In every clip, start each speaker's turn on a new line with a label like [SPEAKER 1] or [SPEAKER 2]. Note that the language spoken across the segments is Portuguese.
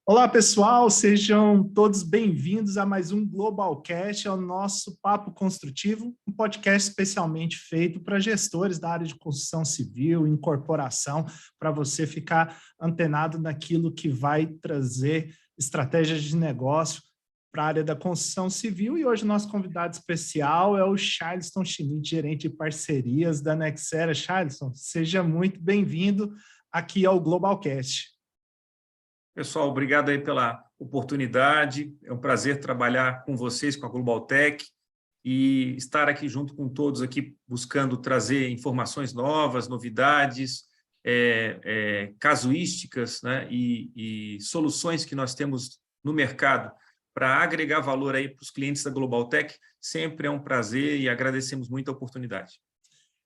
[SPEAKER 1] Olá, pessoal, sejam todos bem-vindos a mais um Globalcast, ao nosso Papo Construtivo, um podcast especialmente feito para gestores da área de construção civil, incorporação, para você ficar antenado naquilo que vai trazer estratégias de negócio para a área da construção civil. E hoje o nosso convidado especial é o Charleston Schmidt, gerente de parcerias da Nexera. Charleston, seja muito bem-vindo aqui ao Globalcast.
[SPEAKER 2] Pessoal, obrigado aí pela oportunidade. É um prazer trabalhar com vocês, com a Globaltech, e estar aqui junto com todos aqui, buscando trazer informações novas, novidades, casuísticas, né, e soluções que nós temos no mercado para agregar valor aí para os clientes da Globaltech. Sempre é um prazer e agradecemos muito a oportunidade.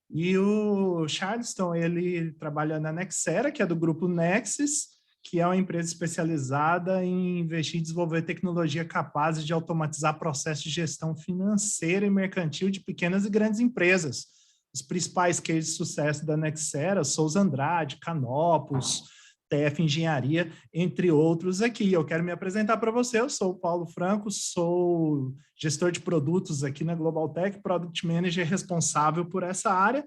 [SPEAKER 1] E o Charleston, ele trabalha na Nexera, que é do grupo Nexus, que é uma empresa especializada em investir e desenvolver tecnologia capaz de automatizar processos de gestão financeira e mercantil de pequenas e grandes empresas. Os principais cases de sucesso da Nexera, Souza Andrade, Canopus, TF Engenharia, entre outros aqui. Eu quero me apresentar para você, eu sou o Paulo Franco, sou gestor de produtos aqui na Globaltech, Product Manager responsável por essa área,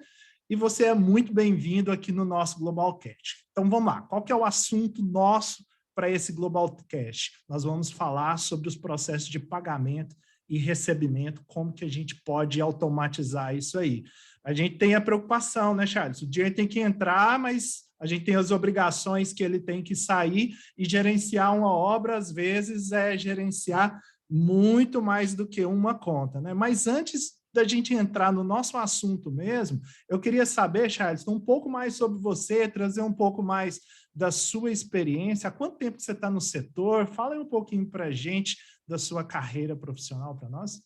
[SPEAKER 1] e você é muito bem-vindo aqui no nosso Globalcast. Então, vamos lá. Qual que é o assunto nosso para esse Globalcast? Nós vamos falar sobre os processos de pagamento e recebimento, como que a gente pode automatizar isso aí. A gente tem a preocupação, né, Charles? O dinheiro tem que entrar, mas a gente tem as obrigações que ele tem que sair, e gerenciar uma obra, às vezes, é gerenciar muito mais do que uma conta, né? Mas antes da gente entrar no nosso assunto mesmo, eu queria saber, Charles, um pouco mais sobre você, trazer um pouco mais da sua experiência. Há quanto tempo que você está no setor? Fala aí um pouquinho para a gente da sua carreira profissional para nós.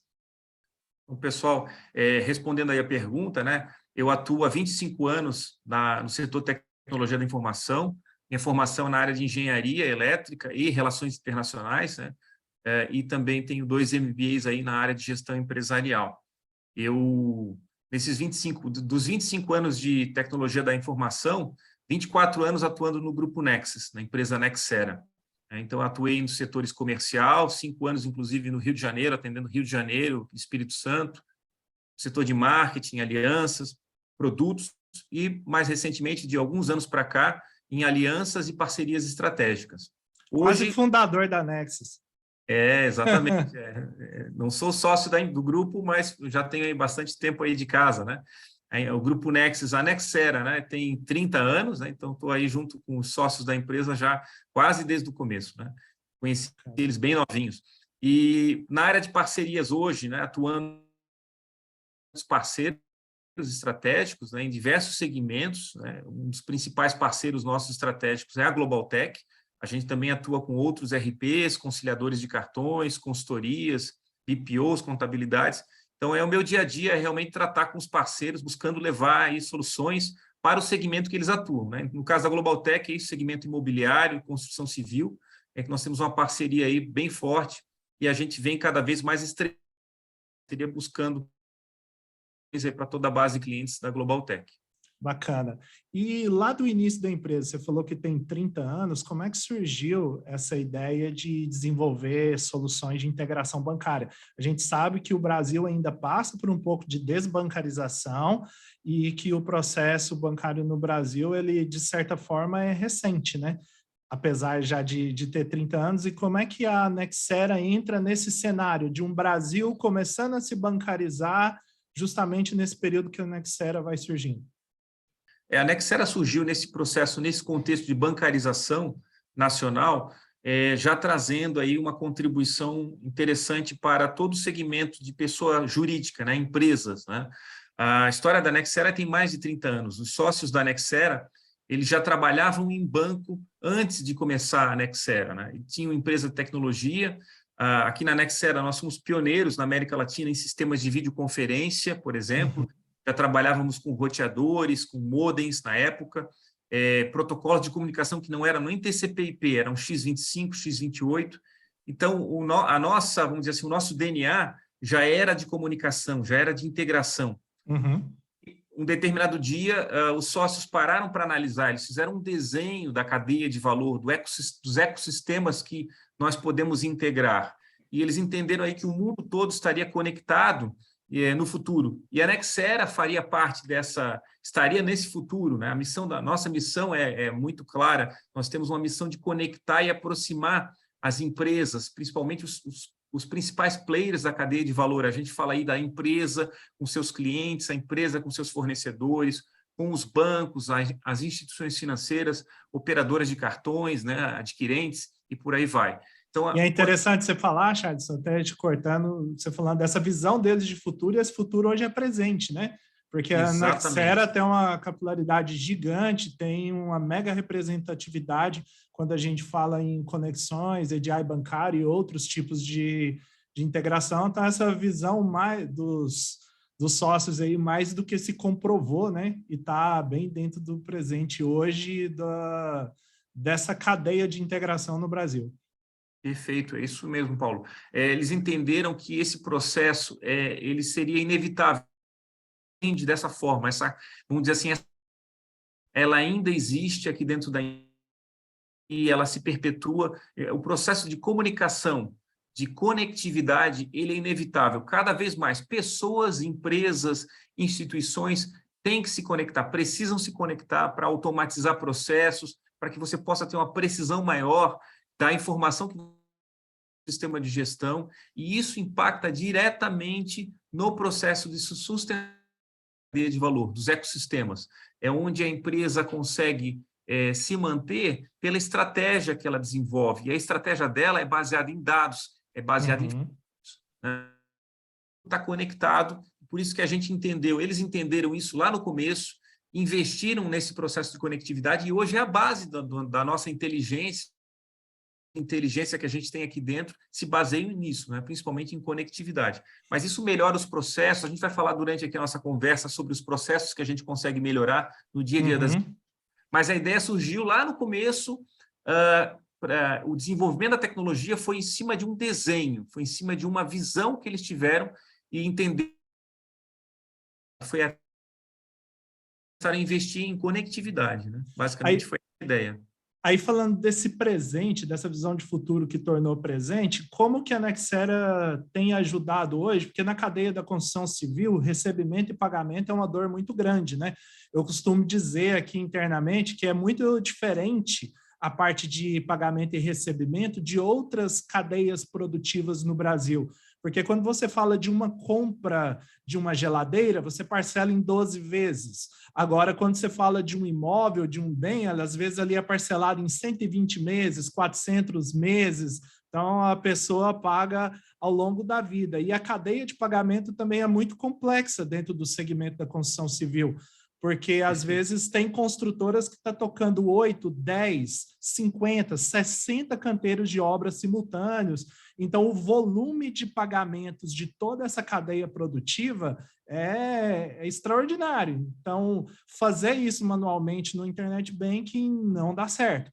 [SPEAKER 2] O pessoal, respondendo aí a pergunta, né? Eu atuo há 25 anos no setor de tecnologia da informação, minha formação na área de engenharia elétrica e relações internacionais, né? E também tenho 2 MBAs aí na área de gestão empresarial. Dos 25 anos de tecnologia da informação, 24 anos atuando no Grupo Nexus, na empresa Nexera. Então, atuei nos setores comercial, 5 anos, inclusive, no Rio de Janeiro, atendendo Rio de Janeiro, Espírito Santo, setor de marketing, alianças, produtos, e, mais recentemente, de alguns anos para cá, em alianças e parcerias estratégicas.
[SPEAKER 1] Quase fundador da Nexus.
[SPEAKER 2] Exatamente. Não sou sócio do grupo, mas já tenho aí bastante tempo aí de casa, né? O Grupo Nexus, a Nexera, né, tem 30 anos, né? Então estou aí junto com os sócios da empresa já quase desde o começo, né? Conheci eles bem novinhos. E na área de parcerias hoje, né, atuando com os parceiros estratégicos, né, em diversos segmentos, né? Um dos principais parceiros nossos estratégicos é a Globaltech. A gente também atua com outros RPs, conciliadores de cartões, consultorias, BPOs, contabilidades. Então, o meu dia a dia é realmente tratar com os parceiros, buscando levar aí soluções para o segmento que eles atuam, né? No caso da Globaltech, é isso, segmento imobiliário, construção civil, é que nós temos uma parceria aí bem forte, e a gente vem cada vez mais estreitando, buscando para toda a base de clientes da Globaltech.
[SPEAKER 1] Bacana. E lá do início da empresa, você falou que tem 30 anos, como é que surgiu essa ideia de desenvolver soluções de integração bancária? A gente sabe que o Brasil ainda passa por um pouco de desbancarização e que o processo bancário no Brasil, ele, de certa forma, é recente, né? Apesar já de ter 30 anos. E como é que a Nexera entra nesse cenário de um Brasil começando a se bancarizar justamente nesse período que a Nexera vai surgindo?
[SPEAKER 2] A Nexera surgiu nesse processo, nesse contexto de bancarização nacional, já trazendo aí uma contribuição interessante para todo o segmento de pessoa jurídica, né, empresas, né? A história da Nexera tem mais de 30 anos. Os sócios da Nexera, eles já trabalhavam em banco antes de começar a Nexera, né? E tinham empresa de tecnologia. Aqui na Nexera, nós somos pioneiros na América Latina em sistemas de videoconferência, por exemplo. Já trabalhávamos com roteadores, com modems na época, protocolos de comunicação que não eram nem TCP/IP, eram X25, X28. Então, a nossa, vamos dizer assim, o nosso DNA já era de comunicação, já era de integração.
[SPEAKER 1] Uhum.
[SPEAKER 2] um determinado dia, os sócios pararam para analisar, eles fizeram um desenho da cadeia de valor, dos ecossistemas que nós podemos integrar, e eles entenderam aí que o mundo todo estaria conectado no futuro, e a Nexera faria parte estaria nesse futuro, né? Nossa missão é muito clara, nós temos uma missão de conectar e aproximar as empresas, principalmente os principais players da cadeia de valor. A gente fala aí da empresa com seus clientes, a empresa com seus fornecedores, com os bancos, as instituições financeiras, operadoras de cartões, né, adquirentes, e por aí vai. Então,
[SPEAKER 1] e é interessante você falar, Charles, até te cortando, você falando dessa visão deles de futuro, e esse futuro hoje é presente, né? Porque a Nexera tem uma capilaridade gigante, tem uma mega representatividade quando a gente fala em conexões, EDI bancário e outros tipos de integração. Então, essa visão mais dos sócios aí, mais do que se comprovou, né? E está bem dentro do presente hoje dessa cadeia de integração no Brasil.
[SPEAKER 2] Perfeito, é isso mesmo, Paulo. Eles entenderam que esse processo ele seria inevitável dessa forma. Vamos dizer assim, ela ainda existe aqui dentro e ela se perpetua. O processo de comunicação, de conectividade, ele é inevitável. Cada vez mais pessoas, empresas, instituições têm que se conectar, precisam se conectar para automatizar processos, para que você possa ter uma precisão maior da informação que sistema de gestão, e isso impacta diretamente no processo de sustentabilidade de valor, dos ecossistemas. É onde a empresa consegue se manter pela estratégia que ela desenvolve, e a estratégia dela é baseada em dados, é baseada em... Está conectado, por isso que a gente entendeu, eles entenderam isso lá no começo, investiram nesse processo de conectividade, e hoje é a base da nossa inteligência que a gente tem aqui dentro se baseia nisso, né? Principalmente em conectividade. Mas isso melhora os processos, a gente vai falar durante aqui a nossa conversa sobre os processos que a gente consegue melhorar no dia a dia das... Mas a ideia surgiu lá no começo, o desenvolvimento da tecnologia foi em cima de um desenho, foi em cima de uma visão que eles tiveram e entender foi a investir em conectividade, né? Basicamente foi a ideia.
[SPEAKER 1] Aí, falando desse presente, dessa visão de futuro que tornou presente, como que a Nexera tem ajudado hoje? Porque na cadeia da construção civil, recebimento e pagamento é uma dor muito grande, né? Eu costumo dizer aqui internamente que é muito diferente a parte de pagamento e recebimento de outras cadeias produtivas no Brasil. Porque quando você fala de uma compra de uma geladeira, você parcela em 12 vezes. Agora, quando você fala de um imóvel, de um bem, às vezes ali é parcelado em 120 meses, 400 meses. Então, a pessoa paga ao longo da vida. E a cadeia de pagamento também é muito complexa dentro do segmento da construção civil, porque às vezes tem construtoras que estão tocando 8, 10, 50, 60 canteiros de obras simultâneos. Então, o volume de pagamentos de toda essa cadeia produtiva é extraordinário. Então, fazer isso manualmente no Internet Banking não dá certo.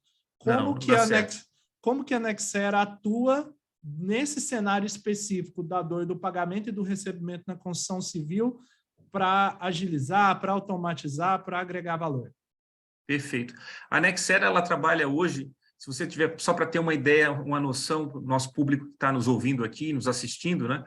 [SPEAKER 1] Como que a Nexera atua nesse cenário específico da dor do pagamento e do recebimento na construção civil para agilizar, para automatizar, para agregar valor?
[SPEAKER 2] Perfeito. A Nexera, ela trabalha hoje, se você tiver, só para ter uma ideia, uma noção, o nosso público que está nos ouvindo aqui, nos assistindo, né?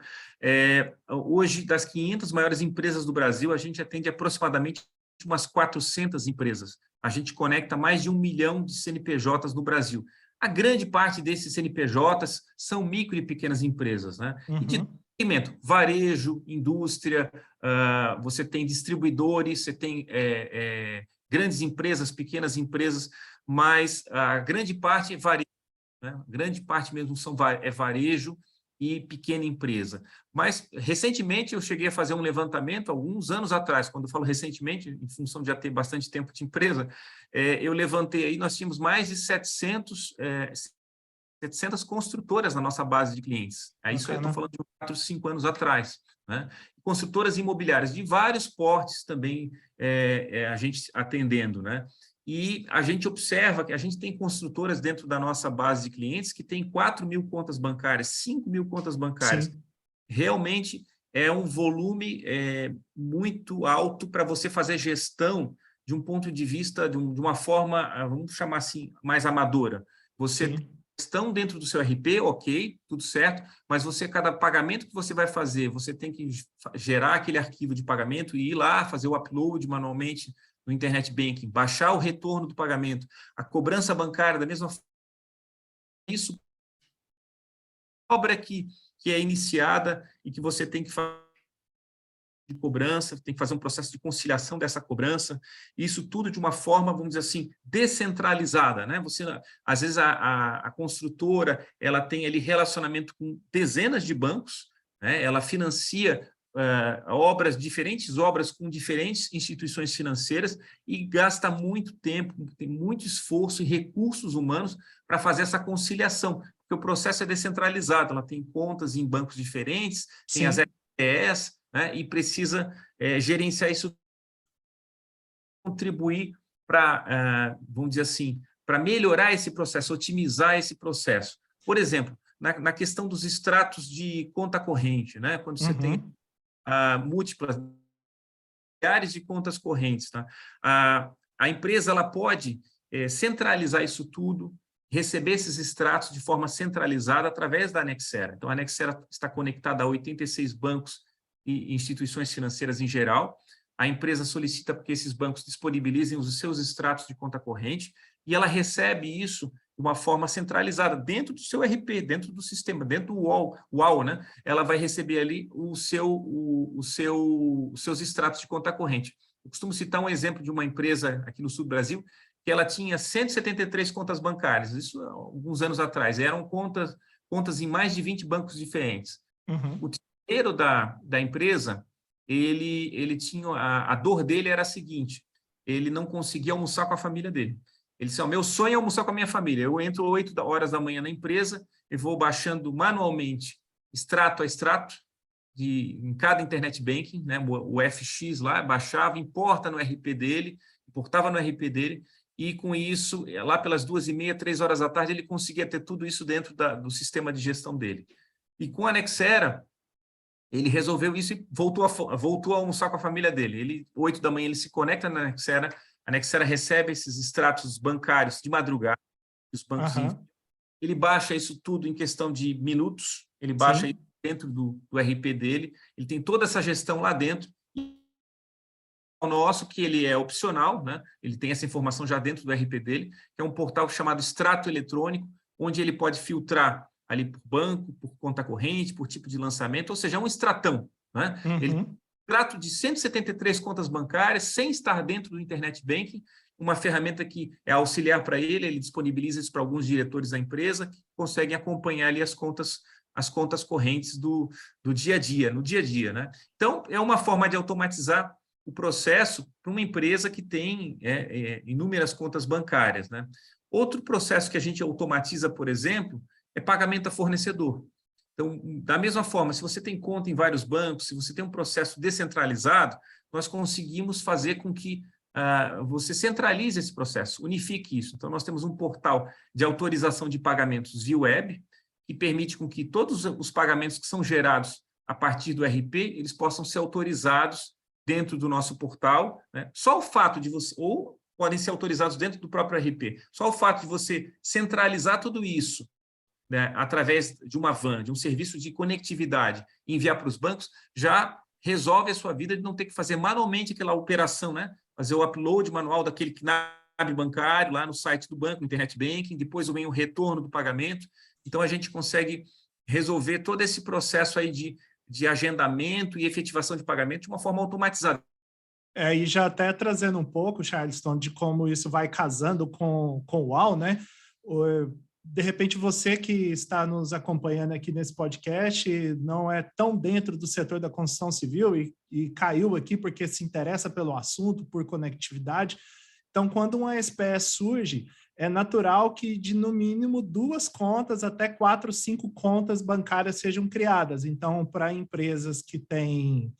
[SPEAKER 2] Hoje, das 500 maiores empresas do Brasil, a gente atende aproximadamente umas 400 empresas. A gente conecta mais de 1 milhão de CNPJs no Brasil. A grande parte desses CNPJs são micro e pequenas empresas, né? E de segmento, varejo, indústria, você tem distribuidores, você tem grandes empresas, pequenas empresas, mas a grande parte é varejo, né? A grande parte mesmo é varejo e pequena empresa. Mas, recentemente, eu cheguei a fazer um levantamento, alguns anos atrás, quando eu falo recentemente, em função de já ter bastante tempo de empresa, eu levantei aí, nós tínhamos mais de 700 construtoras na nossa base de clientes. Isso eu estou falando de 4, 5 anos atrás, né? Construtoras imobiliárias de vários portes também a gente atendendo, né? E a gente observa que a gente tem construtoras dentro da nossa base de clientes que tem 4.000 contas bancárias, 5.000 contas bancárias. Sim. Realmente é um volume muito alto para você fazer gestão de um ponto de vista, de uma forma, vamos chamar assim, mais amadora. Você tem gestão dentro do seu RP, ok, tudo certo, mas cada pagamento que você vai fazer, você tem que gerar aquele arquivo de pagamento e ir lá fazer o upload manualmente no Internet Banking, baixar o retorno do pagamento, a cobrança bancária da mesma forma. Isso obra que é iniciada e que você tem que fazer de cobrança, tem que fazer um processo de conciliação dessa cobrança, isso tudo de uma forma, vamos dizer assim, descentralizada, né? Você, às vezes, a construtora, ela tem ali relacionamento com dezenas de bancos, né? Ela financia diferentes obras com diferentes instituições financeiras e gasta muito tempo, tem muito esforço e recursos humanos para fazer essa conciliação, porque o processo é descentralizado, ela tem contas em bancos diferentes, tem as RPEs, né, e precisa gerenciar isso, contribuir para, vamos dizer assim, para melhorar esse processo, otimizar esse processo. Por exemplo, na questão dos extratos de conta corrente, né, quando você tem múltiplas milhares de contas correntes, tá? A empresa ela pode centralizar isso tudo, receber esses extratos de forma centralizada através da Nexera. Então, a Nexera está conectada a 86 bancos e instituições financeiras em geral. A empresa solicita que esses bancos disponibilizem os seus extratos de conta corrente e ela recebe isso de uma forma centralizada, dentro do seu RP, dentro do sistema, dentro do UAU, né? Ela vai receber ali os seus extratos de conta corrente. Eu costumo citar um exemplo de uma empresa aqui no sul do Brasil, que ela tinha 173 contas bancárias, isso há alguns anos atrás, eram contas em mais de 20 bancos diferentes. O tesoureiro da empresa, ele tinha, a dor dele era a seguinte, ele não conseguia almoçar com a família dele. Ele disse, meu sonho é almoçar com a minha família. Eu entro 8 horas da manhã na empresa e vou baixando manualmente, extrato a extrato, em cada Internet Banking, né, o FX lá, baixava, importava no RP dele, e com isso, lá pelas 2h30, 3 horas da tarde, ele conseguia ter tudo isso dentro do sistema de gestão dele. E com a Nexera, ele resolveu isso e voltou a almoçar com a família dele. 8 da manhã, ele se conecta na Nexera, a Nexera recebe esses extratos bancários de madrugada, os bancos ele baixa isso tudo em questão de minutos, ele baixa isso dentro do RP dele, ele tem toda essa gestão lá dentro, e o nosso, que ele é opcional, né? Ele tem essa informação já dentro do RP dele, que é um portal chamado Extrato Eletrônico, onde ele pode filtrar ali por banco, por conta corrente, por tipo de lançamento, ou seja, é um extratão, né? Ele extrato de 173 contas bancárias, sem estar dentro do Internet Banking, uma ferramenta que é auxiliar para ele disponibiliza isso para alguns diretores da empresa, que conseguem acompanhar ali as contas correntes do dia a dia, no dia a dia, né? Então, é uma forma de automatizar o processo para uma empresa que tem inúmeras contas bancárias, né? Outro processo que a gente automatiza, por exemplo, é pagamento a fornecedor. Então, da mesma forma, se você tem conta em vários bancos, se você tem um processo descentralizado, nós conseguimos fazer com que você centralize esse processo, unifique isso. Então, nós temos um portal de autorização de pagamentos via web, que permite com que todos os pagamentos que são gerados a partir do RP, eles possam ser autorizados dentro do nosso portal, né? Só o fato de você, ou podem ser autorizados dentro do próprio RP, só o fato de você centralizar tudo isso, né, através de uma van, de um serviço de conectividade, e enviar para os bancos, já resolve a sua vida de não ter que fazer manualmente aquela operação, né? Fazer o upload manual daquele CNAB bancário lá no site do banco, no Internet Banking, depois vem o retorno do pagamento. Então, a gente consegue resolver todo esse processo aí de agendamento e efetivação de pagamento de uma forma automatizada.
[SPEAKER 1] E já até trazendo um pouco, Charleston, de como isso vai casando com o UAU, né? De repente, você que está nos acompanhando aqui nesse podcast não é tão dentro do setor da construção civil e caiu aqui porque se interessa pelo assunto, por conectividade. Então, quando uma SPE surge, é natural que de, no mínimo, 2 contas até 4, 5 contas bancárias sejam criadas. Então, para empresas que têm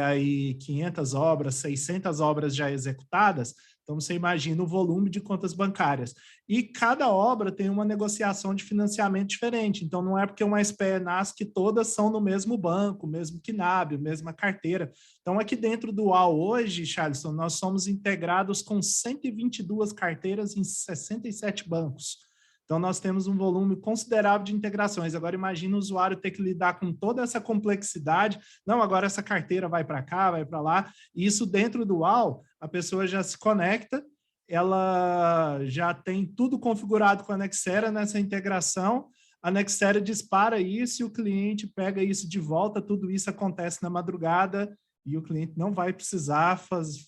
[SPEAKER 1] aí 500 obras, 600 obras já executadas, Então, você imagina o volume de contas bancárias. E cada obra tem uma negociação de financiamento diferente. Então, não é porque uma SPE nasce que todas são no mesmo banco, mesmo KNAB, mesma carteira. Então, aqui dentro do UAU hoje, Charleston, nós somos integrados com 122 carteiras em 67 bancos. Então, nós temos um volume considerável de integrações. Agora, imagina o usuário ter que lidar com toda essa complexidade. Não, agora essa carteira vai para cá, vai para lá. E isso dentro do UAU, a pessoa já se conecta, ela já tem tudo configurado com a Nexera nessa integração. A Nexera dispara isso e o cliente pega isso de volta. Tudo isso acontece na madrugada e o cliente não vai precisar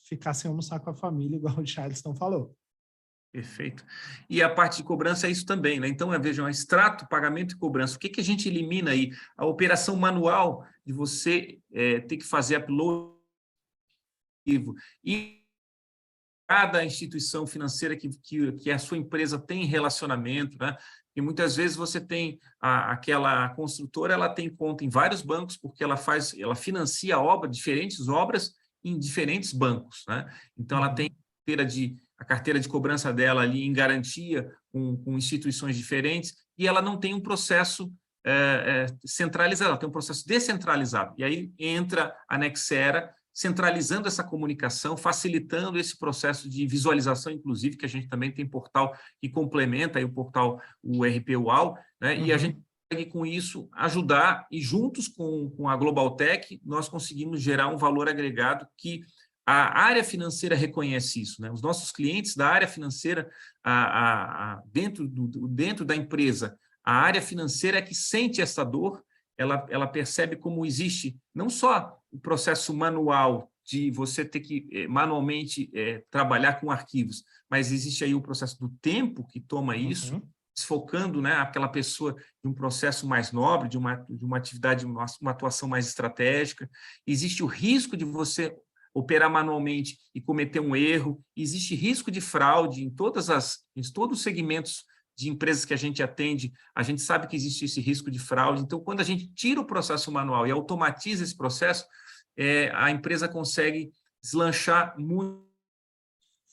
[SPEAKER 1] ficar sem almoçar com a família, igual o Charleston falou.
[SPEAKER 2] Perfeito. E a parte de cobrança é isso também, né? Então, vejam, extrato, pagamento e cobrança. O que, que a gente elimina aí? A operação manual de você ter que fazer upload e cada instituição financeira que a sua empresa tem relacionamento, né? E muitas vezes você tem aquela construtora, ela tem conta em vários bancos, porque ela financia diferentes obras em diferentes bancos, né? Então, ela tem a carteira de cobrança dela ali em garantia com instituições diferentes, e ela não tem um processo centralizado, ela tem um processo descentralizado. E aí entra a Nexera, centralizando essa comunicação, facilitando esse processo de visualização, inclusive, que a gente também tem portal que complementa aí o portal, o RP UAU, né? E a gente consegue, com isso, ajudar, e juntos com a Global Tech, nós conseguimos gerar um valor agregado que a área financeira reconhece isso, né? Os nossos clientes da área financeira, dentro da empresa, a área financeira é que sente essa dor, ela percebe como existe não só o processo manual de você ter que manualmente trabalhar com arquivos, mas existe aí o processo do tempo que toma isso, desfocando, né, aquela pessoa de um processo mais nobre, de uma atividade, uma atuação mais estratégica. Existe o risco de você operar manualmente e cometer um erro, existe risco de fraude em todos os segmentos de empresas que a gente atende, a gente sabe que existe esse risco de fraude. Então, quando a gente tira o processo manual e automatiza esse processo, a empresa consegue deslanchar muito,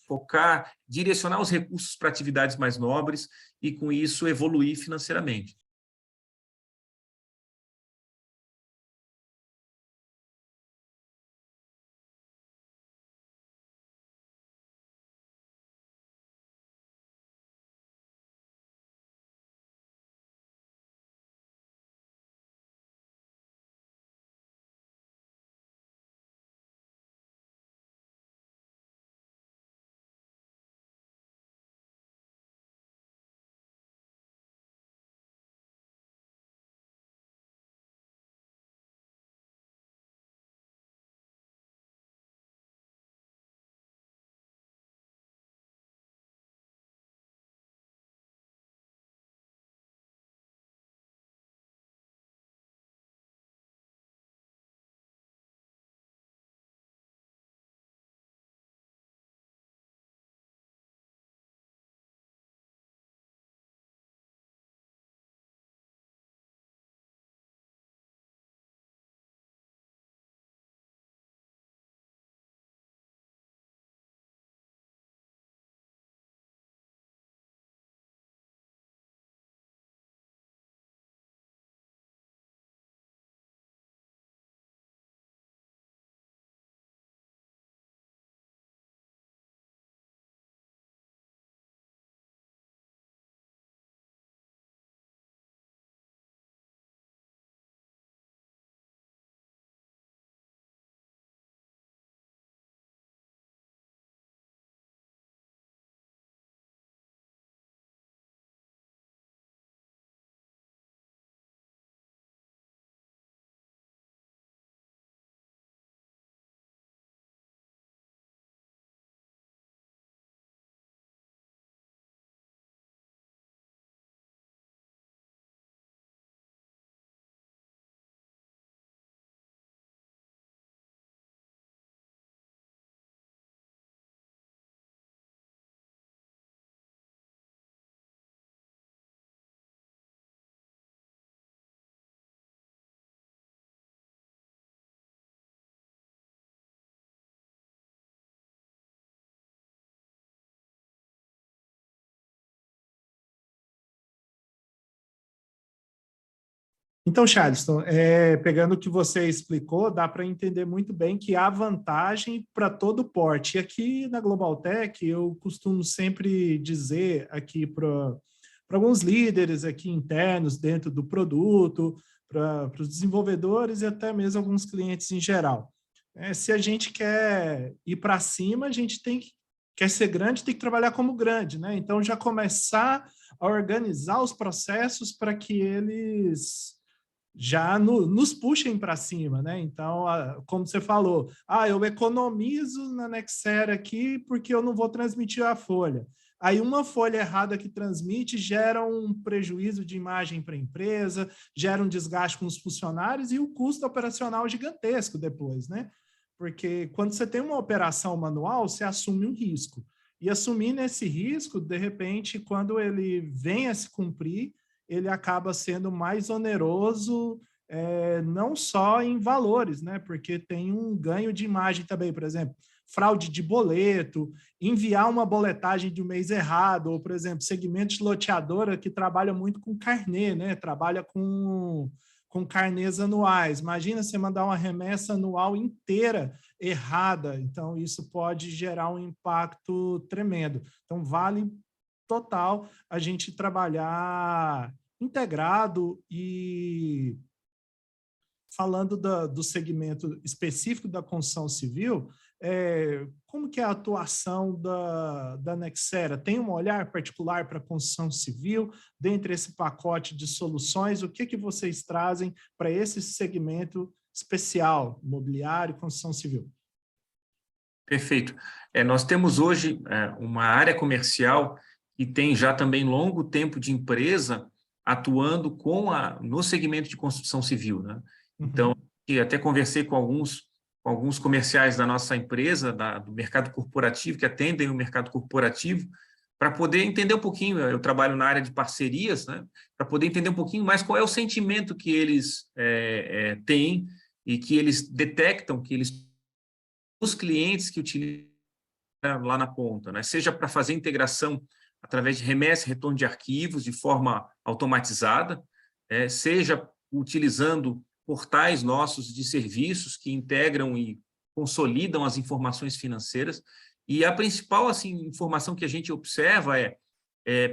[SPEAKER 2] focar, direcionar os recursos para atividades mais nobres e, com isso, evoluir financeiramente.
[SPEAKER 1] Então, Charleston, pegando o que você explicou, dá para entender muito bem que há vantagem para todo porte. E aqui na Global Tech, eu costumo sempre dizer aqui para alguns líderes aqui internos dentro do produto, para os desenvolvedores e até mesmo alguns clientes em geral. Se a gente quer ir para cima, a gente quer ser grande, tem que trabalhar como grande, né? Então, já começar a organizar os processos para que eles já nos puxem para cima, né? Então, como você falou, eu economizo na Nexera aqui porque eu não vou transmitir a folha. Aí uma folha errada que transmite gera um prejuízo de imagem para a empresa, gera um desgaste com os funcionários e o custo operacional gigantesco depois, né? Porque quando você tem uma operação manual, você assume um risco. E assumindo esse risco, de repente, quando ele vem a se cumprir, ele acaba sendo mais oneroso, não só em valores, né? Porque tem um ganho de imagem também, por exemplo, fraude de boleto, enviar uma boletagem de um mês errado, ou, por exemplo, segmento de loteadora que trabalha muito com carnê, né? Trabalha com carnês anuais. Imagina você mandar uma remessa anual inteira errada, então isso pode gerar um impacto tremendo. Então, vale total a gente trabalhar integrado e falando do segmento específico da construção civil, como que é a atuação da Nexera? Tem um olhar particular para a construção civil? Dentre esse pacote de soluções, o que vocês trazem para esse segmento especial, imobiliário e construção civil?
[SPEAKER 2] Perfeito. Nós temos hoje uma área comercial que tem já também longo tempo de empresa atuando no segmento de construção civil, né? Então, até conversei com alguns comerciais da nossa empresa, do mercado corporativo, que atendem o mercado corporativo, para poder entender um pouquinho, eu trabalho na área de parcerias, né? Para poder entender um pouquinho mais qual é o sentimento que eles têm e que eles detectam, os clientes que utilizam lá na ponta, né? Seja para fazer integração através de remessa e retorno de arquivos de forma automatizada, seja utilizando portais nossos de serviços que integram e consolidam as informações financeiras. E a principal informação que a gente observa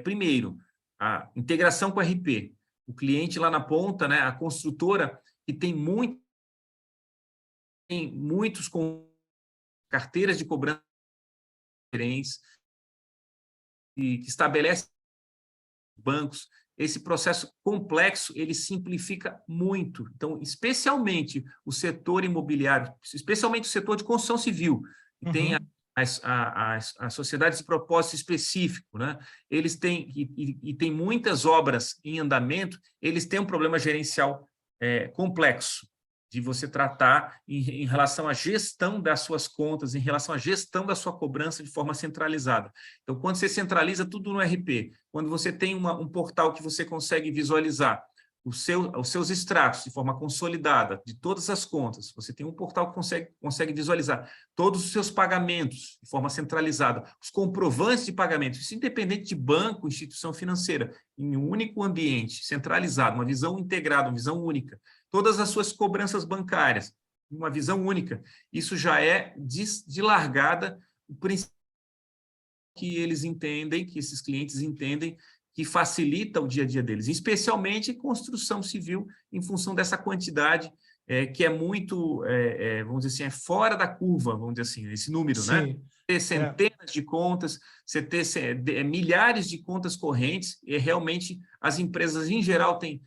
[SPEAKER 2] primeiro, a integração com o RP. O cliente lá na ponta, né, a construtora, que tem muitos carteiras de cobrança diferentes, e que estabelece bancos, esse processo complexo, ele simplifica muito. Então, especialmente o setor imobiliário, especialmente o setor de construção civil, que tem as sociedades de propósito específico, né? Eles têm, e tem muitas obras em andamento, eles têm um problema gerencial complexo, de você tratar em relação à gestão das suas contas, em relação à gestão da sua cobrança de forma centralizada. Então, quando você centraliza tudo no RP, quando você tem um portal que você consegue visualizar os seus extratos de forma consolidada de todas as contas, você tem um portal que consegue visualizar todos os seus pagamentos de forma centralizada, os comprovantes de pagamento, isso independente de banco, instituição financeira, em um único ambiente centralizado, uma visão integrada, uma visão única, todas as suas cobranças bancárias, uma visão única. Isso já é de largada o princípio que eles entendem, que esses clientes entendem, que facilita o dia a dia deles, especialmente construção civil, em função dessa quantidade que é muito, vamos dizer assim, fora da curva, vamos dizer assim, esse número,
[SPEAKER 1] Sim.
[SPEAKER 2] né? Ter centenas de contas, você ter milhares de contas correntes, e realmente as empresas, em geral, têm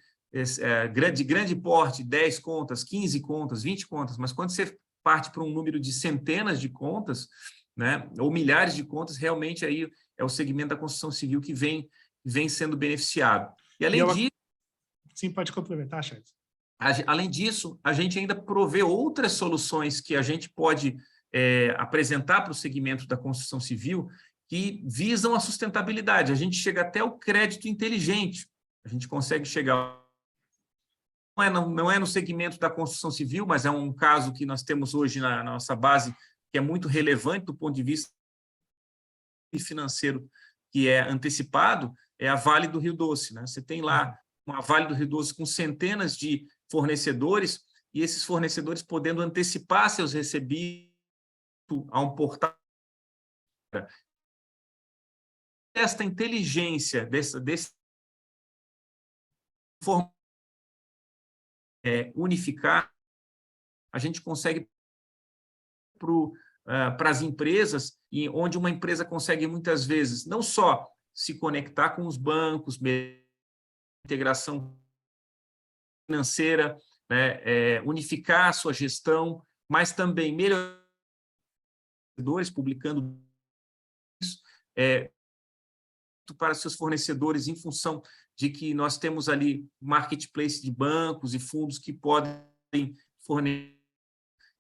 [SPEAKER 2] de grande porte, 10 contas, 15 contas, 20 contas, mas quando você parte para um número de centenas de contas, né, ou milhares de contas, realmente aí é o segmento da construção civil que vem sendo beneficiado. E além disso...
[SPEAKER 1] Sim, pode complementar, Charles.
[SPEAKER 2] Além disso, a gente ainda provê outras soluções que a gente pode apresentar para o segmento da construção civil que visam a sustentabilidade. A gente chega até o crédito inteligente. A gente consegue chegar... Não é no segmento da construção civil, mas é um caso que nós temos hoje na nossa base, que é muito relevante do ponto de vista financeiro, que é antecipado, é a Vale do Rio Doce, né? Você tem lá uma Vale do Rio Doce com centenas de fornecedores, e esses fornecedores podendo antecipar seus recebidos a um portal. Esta inteligência desse unificar, a gente consegue para as empresas, e onde uma empresa consegue muitas vezes não só se conectar com os bancos, integração financeira, né, unificar a sua gestão, mas também melhorar publicando isso para seus fornecedores, em função de que nós temos ali marketplace de bancos e fundos que podem fornecer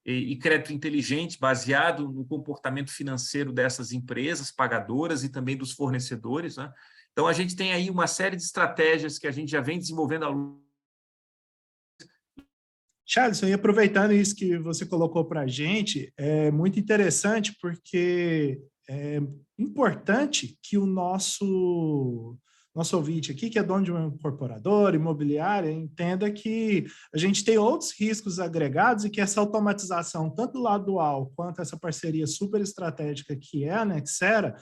[SPEAKER 2] e crédito inteligente baseado no comportamento financeiro dessas empresas pagadoras e também dos fornecedores, né? Então, a gente tem aí uma série de estratégias que a gente já vem desenvolvendo ao longo.
[SPEAKER 1] Charles, e aproveitando isso que você colocou para a gente, é muito interessante porque é importante que o nosso ouvinte aqui, que é dono de uma incorporadora imobiliária, entenda que a gente tem outros riscos agregados e que essa automatização, tanto do lado dual quanto essa parceria super estratégica que é a Nexera,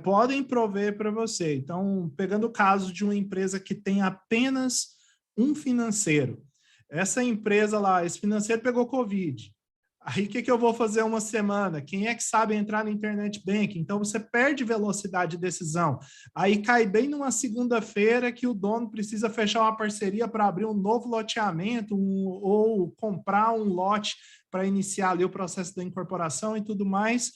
[SPEAKER 1] podem prover para você. Então, pegando o caso de uma empresa que tem apenas um financeiro, essa empresa lá, esse financeiro pegou Covid. Aí, o que eu vou fazer uma semana? Quem é que sabe entrar no Internet Banking? Então, você perde velocidade de decisão. Aí, cai bem numa segunda-feira que o dono precisa fechar uma parceria para abrir um novo loteamento ou comprar um lote para iniciar ali o processo da incorporação e tudo mais.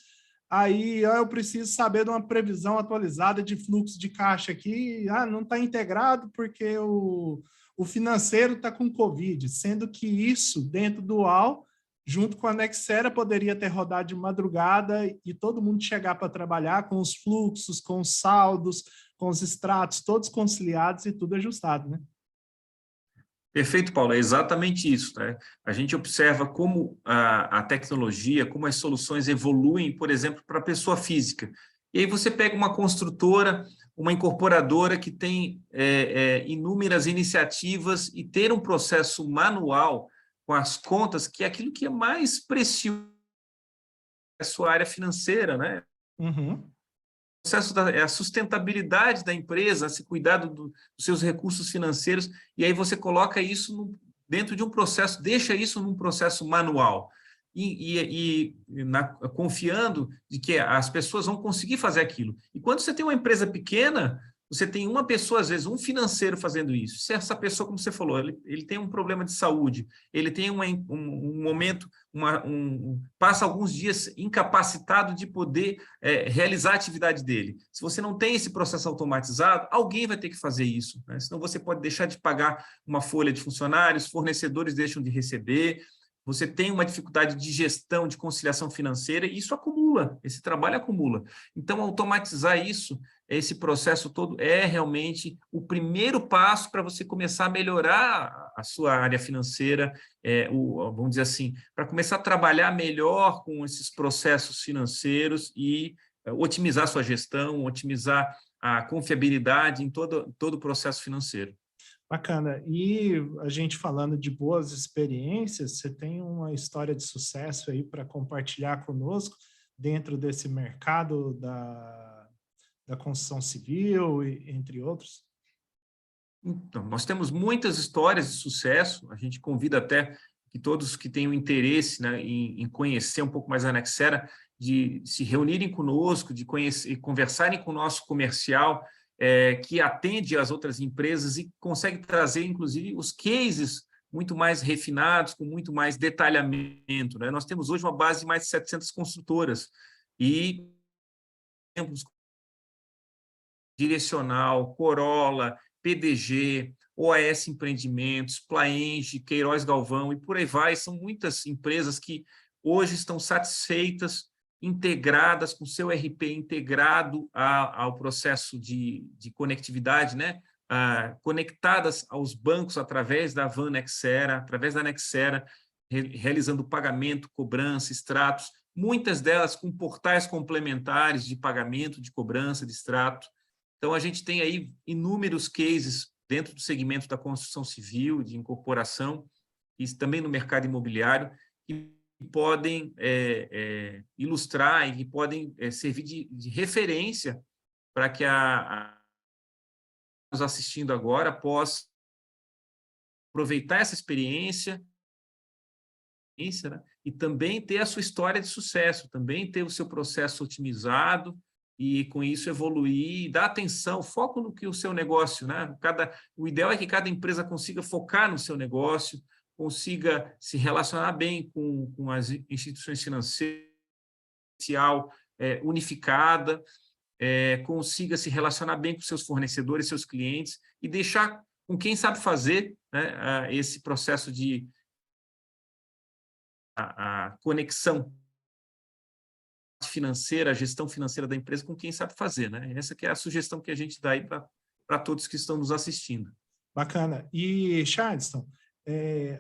[SPEAKER 1] Aí, eu preciso saber de uma previsão atualizada de fluxo de caixa aqui. Não está integrado porque o financeiro está com Covid, sendo que isso, dentro do UAU, junto com a Nexera, poderia ter rodado de madrugada e todo mundo chegar para trabalhar com os fluxos, com os saldos, com os extratos, todos conciliados e tudo ajustado, né?
[SPEAKER 2] Perfeito, Paulo, é exatamente isso, né? A gente observa como a tecnologia, como as soluções evoluem, por exemplo, para a pessoa física. E aí você pega uma construtora, uma incorporadora que tem inúmeras iniciativas e ter um processo manual com as contas, que é aquilo que é mais precioso na sua área financeira, né?
[SPEAKER 1] Uhum.
[SPEAKER 2] O processo é a sustentabilidade da empresa, se cuidar dos seus recursos financeiros, e aí você coloca isso dentro de um processo, deixa isso num processo manual. Confiando de que as pessoas vão conseguir fazer aquilo. E quando você tem uma empresa pequena, você tem uma pessoa, às vezes, um financeiro fazendo isso. Se essa pessoa, como você falou, ele tem um problema de saúde, ele tem um momento, passa alguns dias incapacitado de poder realizar a atividade dele. Se você não tem esse processo automatizado, alguém vai ter que fazer isso, né? Senão você pode deixar de pagar uma folha de funcionários, fornecedores deixam de receber, você tem uma dificuldade de gestão, de conciliação financeira, e isso acumula, esse trabalho acumula. Então, automatizar isso, esse processo todo, é realmente o primeiro passo para você começar a melhorar a sua área financeira, vamos dizer assim, para começar a trabalhar melhor com esses processos financeiros e otimizar a sua gestão, otimizar a confiabilidade em todo o processo financeiro.
[SPEAKER 1] Bacana. E a gente falando de boas experiências, você tem uma história de sucesso aí para compartilhar conosco dentro desse mercado da construção civil, entre outros?
[SPEAKER 2] Então, nós temos muitas histórias de sucesso, a gente convida até que todos que tenham interesse, né, em conhecer um pouco mais a Nexera, de se reunirem conosco, de conversarem com o nosso comercial, que atende às outras empresas e consegue trazer, inclusive, os cases muito mais refinados, com muito mais detalhamento, né? Nós temos hoje uma base de mais de 700 construtoras e temos Direcional, Corolla, PDG, OAS Empreendimentos, Plaenge, Queiroz Galvão e por aí vai. São muitas empresas que hoje estão satisfeitas, integradas com seu RP integrado ao processo de conectividade, né? Conectadas aos bancos através da Van Nexera, através da Nexera, realizando pagamento, cobrança, extratos, muitas delas com portais complementares de pagamento, de cobrança, de extrato. Então, a gente tem aí inúmeros cases dentro do segmento da construção civil, de incorporação, e também no mercado imobiliário, que podem ilustrar e que podem servir de referência para que nos assistindo agora possa aproveitar essa experiência, né? E também ter a sua história de sucesso, também ter o seu processo otimizado e, com isso, evoluir, dar atenção, foco no que o seu negócio, né? O ideal é que cada empresa consiga focar no seu negócio, consiga se relacionar bem com as instituições financeiras, unificada, consiga se relacionar bem com seus fornecedores, seus clientes, e deixar com quem sabe fazer, né, esse processo de a conexão financeira, a gestão financeira da empresa com quem sabe fazer, né? Essa que é a sugestão que a gente dá aí para todos que estão nos assistindo.
[SPEAKER 1] Bacana. E, Charleston,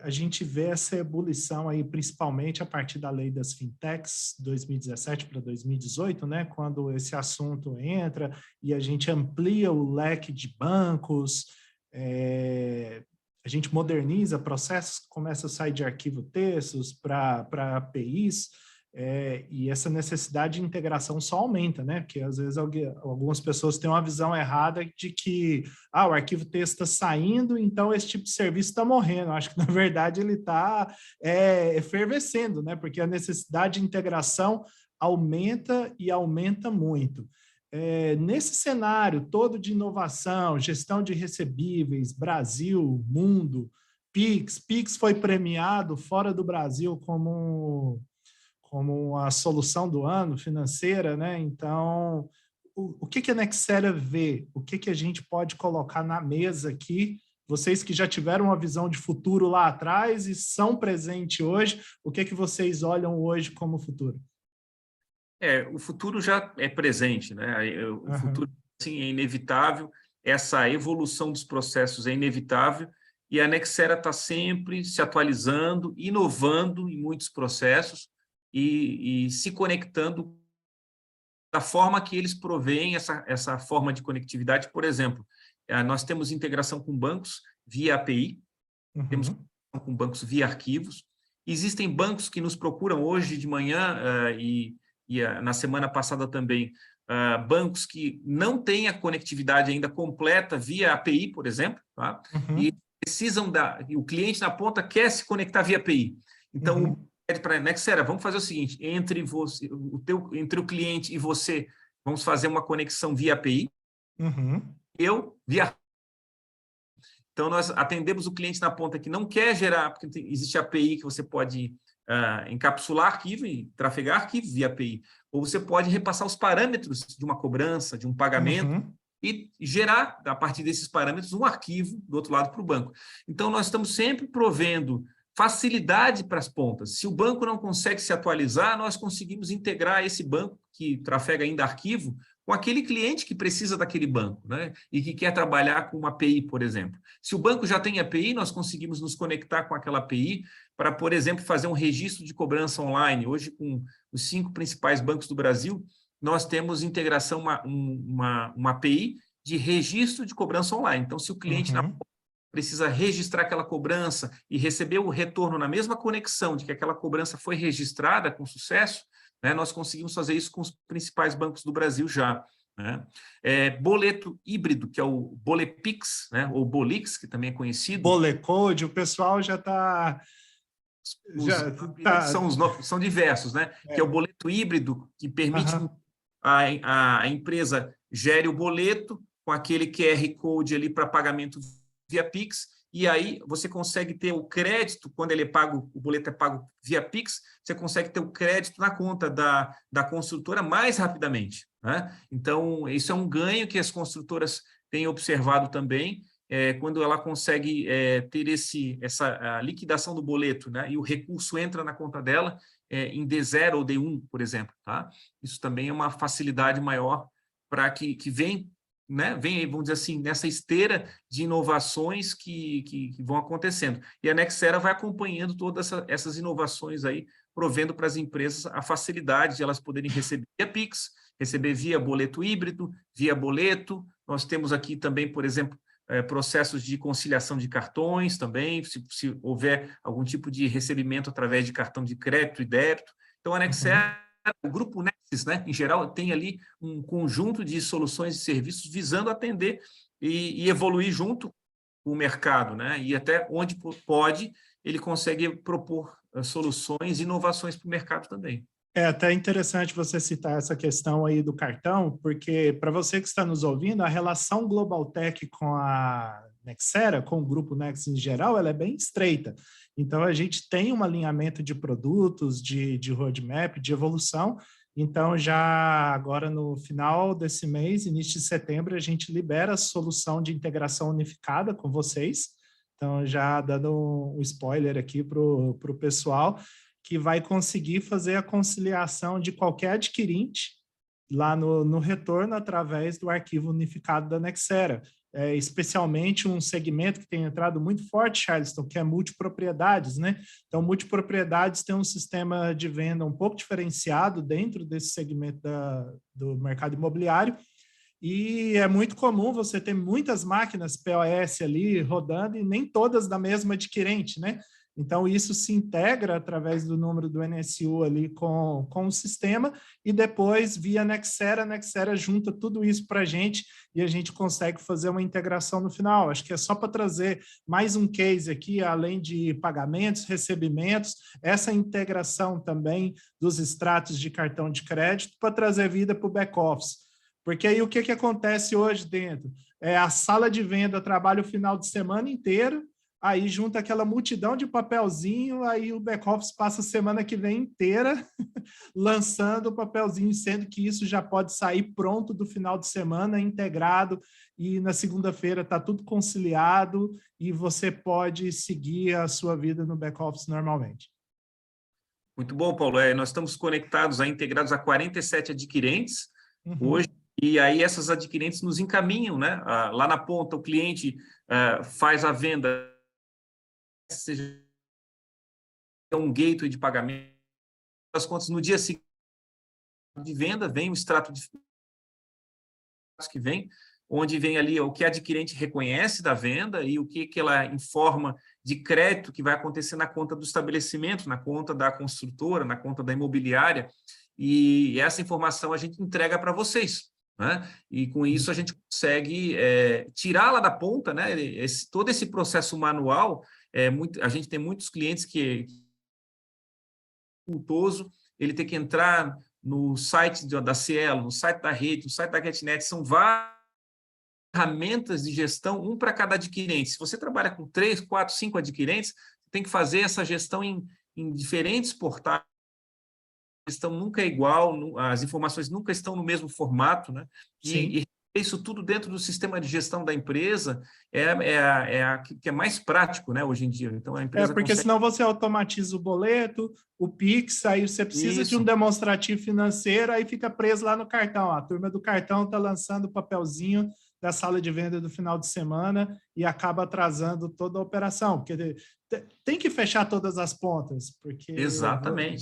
[SPEAKER 1] a gente vê essa ebulição aí, principalmente a partir da lei das fintechs, 2017 para 2018, né? Quando esse assunto entra e a gente amplia o leque de bancos, a gente moderniza processos, começa a sair de arquivo textos para APIs, e essa necessidade de integração só aumenta, né? Porque às vezes algumas pessoas têm uma visão errada de que o arquivo texto está saindo, então esse tipo de serviço está morrendo. Acho que, na verdade, ele está efervescendo, né? Porque a necessidade de integração aumenta e aumenta muito. Nesse cenário todo de inovação, gestão de recebíveis, Brasil, mundo, Pix foi premiado fora do Brasil como a solução do ano financeira, né? Então, o que a Nexera vê? O que a gente pode colocar na mesa aqui? Vocês que já tiveram uma visão de futuro lá atrás e são presentes hoje, o que vocês olham hoje como futuro?
[SPEAKER 2] O futuro já é presente, né? O futuro, sim, é inevitável, essa evolução dos processos é inevitável, e a Nexera está sempre se atualizando, inovando em muitos processos e se conectando da forma que eles provêem essa forma de conectividade. Por exemplo, nós temos integração com bancos via API, temos integração com bancos via arquivos. Existem bancos que nos procuram hoje de manhã e na semana passada também, bancos que não têm a conectividade ainda completa via API, por exemplo, tá? E precisam o cliente na ponta quer se conectar via API. Então, pede para a Nexera, vamos fazer o seguinte, entre o cliente e você, vamos fazer uma conexão via API, eu via. Então, nós atendemos o cliente na ponta que não quer gerar, porque existe API que você pode encapsular arquivo e trafegar arquivo via API. Ou você pode repassar os parâmetros de uma cobrança, de um pagamento, e gerar, a partir desses parâmetros, um arquivo do outro lado para o banco. Então, nós estamos sempre provendo facilidade para as pontas. Se o banco não consegue se atualizar, nós conseguimos integrar esse banco que trafega ainda arquivo com aquele cliente que precisa daquele banco, né? E que quer trabalhar com uma API, por exemplo. Se o banco já tem API, nós conseguimos nos conectar com aquela API para, por exemplo, fazer um registro de cobrança online. Hoje, com os 5 principais bancos do Brasil, nós temos integração, uma API de registro de cobrança online. Então, se o cliente precisa registrar aquela cobrança e receber o retorno na mesma conexão de que aquela cobrança foi registrada com sucesso, né, nós conseguimos fazer isso com os principais bancos do Brasil já. Né? Boleto híbrido, que é o Bolepix, né, ou Bolix, que também é conhecido.
[SPEAKER 1] Bolecode, o pessoal já está...
[SPEAKER 2] São diversos, né? Que é o boleto híbrido, que permite que a empresa gere o boleto com aquele QR Code ali para pagamento via Pix, e aí você consegue ter o crédito, quando ele é pago, o boleto é pago via Pix, você consegue ter o crédito na conta da construtora mais rapidamente, né? Então, isso é um ganho que as construtoras têm observado também, quando ela consegue ter essa liquidação do boleto, né? E o recurso entra na conta dela em D0 ou D1, por exemplo, tá? Isso também é uma facilidade maior para que vem, né, vem, vamos dizer assim, nessa esteira de inovações que vão acontecendo. E a Nexera vai acompanhando todas essas inovações aí, provendo para as empresas a facilidade de elas poderem receber via Pix, receber via boleto híbrido, via boleto. Nós temos aqui também, por exemplo, processos de conciliação de cartões também, se houver algum tipo de recebimento através de cartão de crédito e débito. Então, a Nexera, o grupo Nexus, né, em geral, tem ali um conjunto de soluções e serviços visando atender e evoluir junto com o mercado, né? E até onde pode, ele consegue propor soluções e inovações para o mercado também.
[SPEAKER 1] É até interessante você citar essa questão aí do cartão, porque para você que está nos ouvindo, a relação Globaltech com a Nexera, com o grupo Nexus em geral, ela é bem estreita. Então, a gente tem um alinhamento de produtos, de roadmap, de evolução. Então, já agora no final desse mês, início de setembro, a gente libera a solução de integração unificada com vocês. Então, já dando um spoiler aqui para o pessoal, que vai conseguir fazer a conciliação de qualquer adquirente lá no retorno através do arquivo unificado da Nexera. Especialmente um segmento que tem entrado muito forte, Charleston, que é multipropriedades, né? Então, multipropriedades tem um sistema de venda um pouco diferenciado dentro desse segmento do mercado imobiliário, e é muito comum você ter muitas máquinas POS ali rodando e nem todas da mesma adquirente, né? Então, isso se integra através do número do NSU ali com o sistema e depois, via Nexera, a Nexera junta tudo isso para a gente e a gente consegue fazer uma integração no final. Acho que é só para trazer mais um case aqui, além de pagamentos, recebimentos, essa integração também dos extratos de cartão de crédito para trazer vida para o back-office. Porque aí o que acontece hoje dentro? A sala de venda trabalha o final de semana inteiro, aí junta aquela multidão de papelzinho, aí o back-office passa a semana que vem inteira lançando o papelzinho, sendo que isso já pode sair pronto do final de semana, integrado, e na segunda-feira está tudo conciliado e você pode seguir a sua vida no back-office normalmente.
[SPEAKER 2] Muito bom, Paulo. Nós estamos conectados, integrados a 47 adquirentes hoje, e aí essas adquirentes nos encaminham, né? Lá na ponta, o cliente faz a venda, seja um gateway de pagamento, as contas no dia seguinte de venda, vem o extrato de que vem, onde vem ali o que a adquirente reconhece da venda e o que ela informa de crédito que vai acontecer na conta do estabelecimento, na conta da construtora, na conta da imobiliária, e essa informação a gente entrega para vocês, né? E com isso a gente consegue tirar lá da ponta, né? Todo esse processo manual, a gente tem muitos clientes que ele tem que entrar no site da Cielo, no site da rede, no site da GetNet, são várias ferramentas de gestão, um para cada adquirente. Se você trabalha com 3, 4, 5 adquirentes, tem que fazer essa gestão em diferentes portais, a gestão nunca é igual, as informações nunca estão no mesmo formato, né? E isso tudo dentro do sistema de gestão da empresa a que é mais prático, né, hoje em dia. Então, a empresa
[SPEAKER 1] porque senão você automatiza o boleto, o Pix, aí você precisa de um demonstrativo financeiro, aí fica preso lá no cartão. A turma do cartão está lançando o papelzinho da sala de venda do final de semana e acaba atrasando toda a operação, porque tem que fechar todas as pontas, porque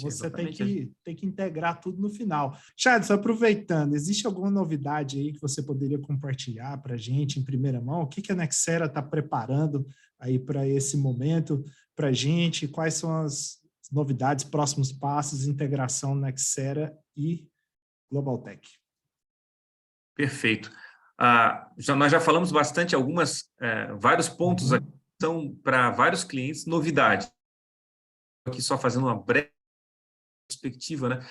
[SPEAKER 1] você tem que integrar tudo no final. Charles, aproveitando, existe alguma novidade aí que você poderia compartilhar para a gente em primeira mão? O que a Nexera está preparando aí para esse momento para a gente? Quais são as novidades, próximos passos, integração Nexera e Globaltech?
[SPEAKER 2] Perfeito. Nós já falamos bastante, vários pontos aqui são para vários clientes, novidade. Aqui só fazendo uma breve perspectiva, né?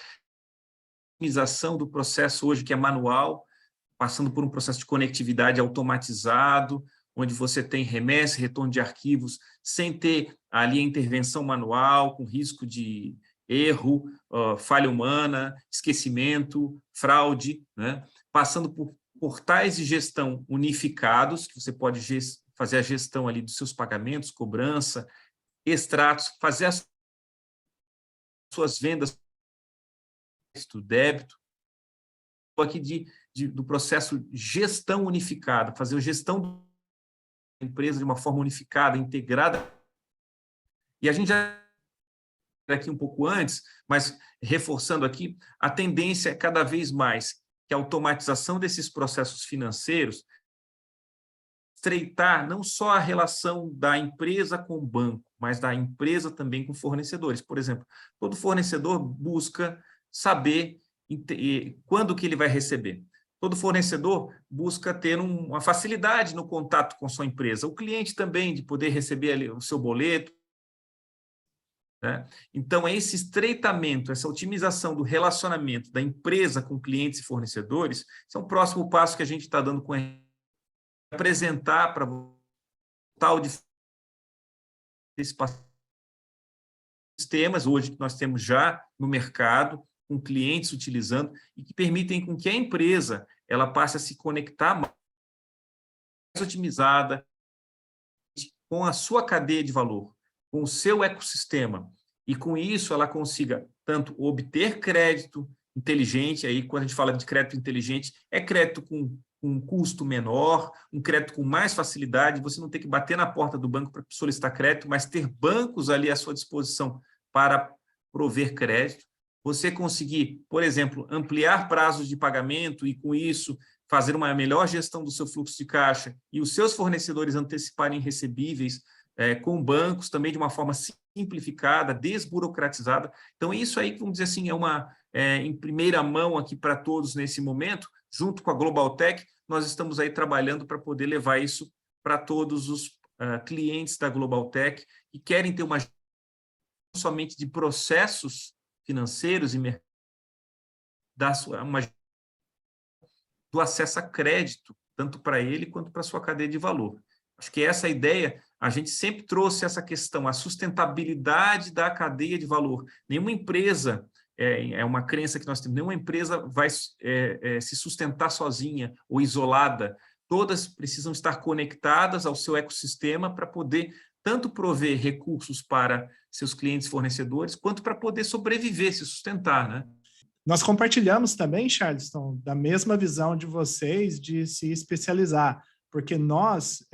[SPEAKER 2] Otimização do processo hoje, que é manual, passando por um processo de conectividade automatizado, onde você tem remessa, retorno de arquivos, sem ter ali a intervenção manual, com risco de erro, falha humana, esquecimento, fraude, né? Passando por portais de gestão unificados, que você pode fazer a gestão ali dos seus pagamentos, cobrança, extratos, fazer as suas vendas do débito, aqui do processo gestão unificada, fazer a gestão da empresa de uma forma unificada, integrada. E a gente já aqui um pouco antes, mas reforçando aqui, a tendência é cada vez mais que a automatização desses processos financeiros estreitar não só a relação da empresa com o banco, mas da empresa também com fornecedores. Por exemplo, todo fornecedor busca saber quando que ele vai receber. Todo fornecedor busca ter uma facilidade no contato com sua empresa. O cliente também, de poder receber ali o seu boleto, né? Então, esse estreitamento, essa otimização do relacionamento da empresa com clientes e fornecedores, esse é um próximo passo que a gente está dando com apresentar para o tal de sistemas hoje que nós temos já no mercado, com clientes utilizando, e que permitem com que a empresa ela passe a se conectar mais otimizada com a sua cadeia de valor, com o seu ecossistema, e com isso ela consiga tanto obter crédito inteligente, aí quando a gente fala de crédito inteligente, é crédito com um custo menor, um crédito com mais facilidade, você não ter que bater na porta do banco para solicitar crédito, mas ter bancos ali à sua disposição para prover crédito, você conseguir, por exemplo, ampliar prazos de pagamento e, com isso, fazer uma melhor gestão do seu fluxo de caixa e os seus fornecedores anteciparem recebíveis com bancos também de uma forma simplificada, desburocratizada. Então, isso aí, vamos dizer assim, em primeira mão aqui para todos nesse momento, junto com a Global Tech, nós estamos aí trabalhando para poder levar isso para todos os clientes da Global Tech que querem ter uma gestão não somente de processos financeiros e do acesso a crédito, tanto para ele quanto para a sua cadeia de valor. Acho que essa ideia, a gente sempre trouxe essa questão, a sustentabilidade da cadeia de valor. Nenhuma empresa, é uma crença que nós temos, nenhuma empresa vai se sustentar sozinha ou isolada. Todas precisam estar conectadas ao seu ecossistema para poder tanto prover recursos para seus clientes fornecedores, quanto para poder sobreviver, se sustentar, né?
[SPEAKER 1] Nós compartilhamos também, Charleston, da mesma visão de vocês de se especializar, porque nós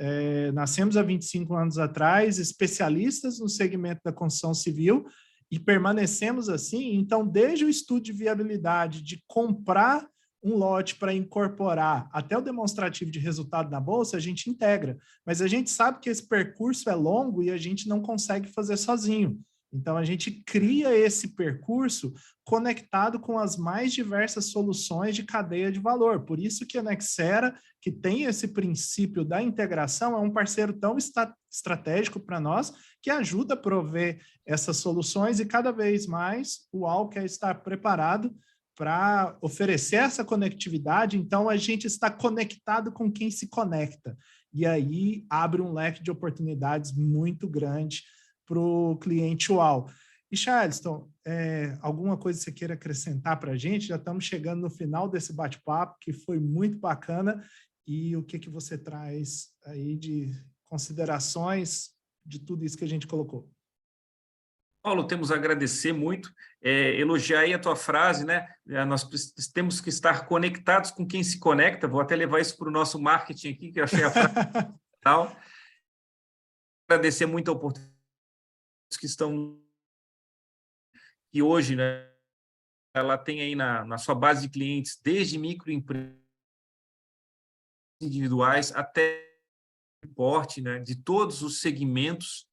[SPEAKER 1] nascemos há 25 anos atrás, especialistas no segmento da construção civil, e permanecemos assim. Então, desde o estudo de viabilidade, de comprar um lote para incorporar até o demonstrativo de resultado na bolsa, a gente integra. Mas a gente sabe que esse percurso é longo e a gente não consegue fazer sozinho. Então, a gente cria esse percurso conectado com as mais diversas soluções de cadeia de valor. Por isso que a Nexera, que tem esse princípio da integração, é um parceiro tão estratégico para nós, que ajuda a prover essas soluções, e cada vez mais o UAU quer estar preparado para oferecer essa conectividade. Então, a gente está conectado com quem se conecta. E aí abre um leque de oportunidades muito grande para o cliente UAU. E, Charleston, alguma coisa que você queira acrescentar para a gente? Já estamos chegando no final desse bate-papo, que foi muito bacana. E o que você traz aí de considerações de tudo isso que a gente colocou?
[SPEAKER 2] Paulo, temos a agradecer muito, elogiar aí a tua frase, né? Nós temos que estar conectados com quem se conecta. Vou até levar isso para o nosso marketing aqui, que eu achei a frase tal. Agradecer muito a oportunidade que estão e hoje, né? Ela tem aí na sua base de clientes, desde microempresas individuais até porte, né? De todos os segmentos.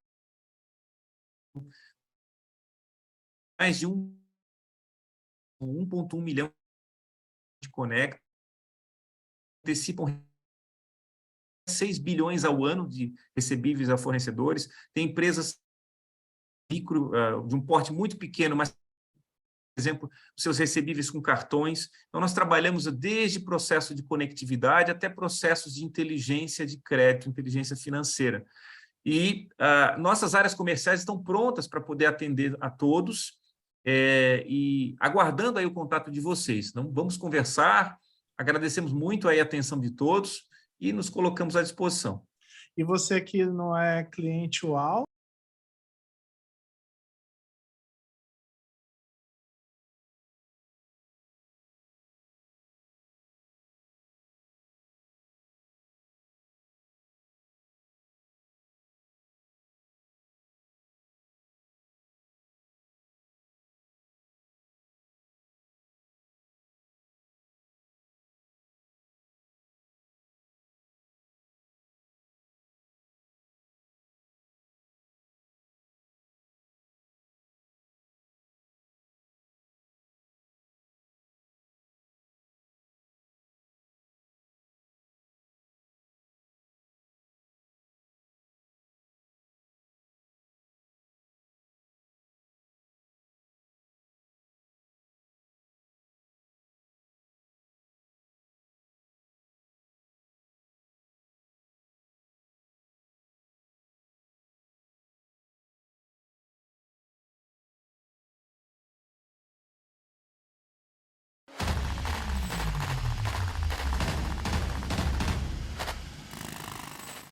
[SPEAKER 2] Mais de 1,1 milhão de conecta, antecipam 6 bilhões ao ano de recebíveis a fornecedores. Tem empresas micro, de um porte muito pequeno, mas, por exemplo, os seus recebíveis com cartões. Então, nós trabalhamos desde processo de conectividade até processos de inteligência de crédito, inteligência financeira. E nossas áreas comerciais estão prontas para poder atender a todos, e aguardando aí o contato de vocês. Então, vamos conversar, agradecemos muito aí a atenção de todos e nos colocamos à disposição.
[SPEAKER 1] E você que não é cliente UAU,